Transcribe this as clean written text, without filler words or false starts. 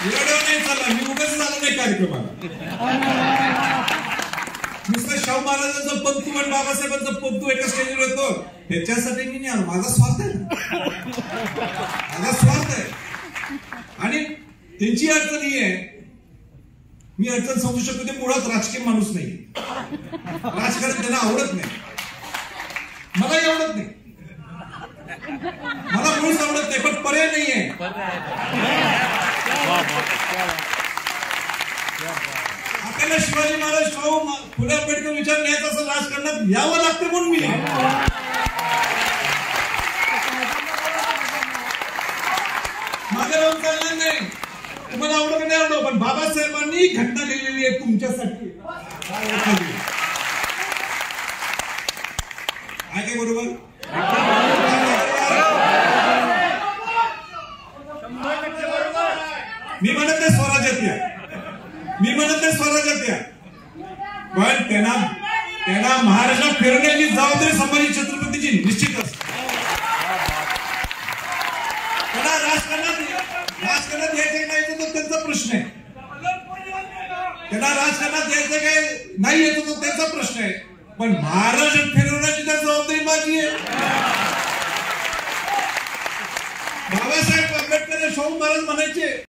नाही चालला, मी उगाच झालो नाही कार्यक्रमाला. नुसतं शाहू महाराजांचा पंतू आणि बाबासाहेबांचा पंतू एका स्टेजवर येतो ह्याच्यासाठी मी नाही आलो. माझा स्वार्थ आहे ना, माझा स्वार्थ आहे. आणि त्यांची अडचण ही आहे, मी अडचण समजू शकतो, ते मुळात राजकीय माणूस नाही, राजकारण त्यांना आवडत नाही, मलाही आवडत नाही, मला मुळीच आवडत नाही, पण पर्याय नाहीये. आपल्याला शिवाजी महाराज, शाहू फुले आंबेडकर विचार न्यायचा असं राजकारणात यावं लागतं म्हणून मी मागे राहून चालणार नाही. तुम्हाला आवडत नाही आवडो, पण बाबासाहेबांनी घटना लिहिलेली आहे तुमच्यासाठी. आहे काय बरोबर? मी म्हणत नाही स्वराज्यात या, मी म्हणत नाही स्वराज्यात या, पण त्यांना महाराष्ट्रात फिरण्याची जबाबदारी संभाजी छत्रपतीची निश्चित असते. त्यांना राजकारणात यायचं नाही तर त्यांचा प्रश्न आहे, त्यांना राजकारणात यायचं काय नाही येतो तो त्यांचा प्रश्न आहे, पण महाराष्ट्रात फिरवण्याची तर जबाबदारी माझी आहे. बाबासाहेब आंबेडकर शाहू महाराज म्हणायचे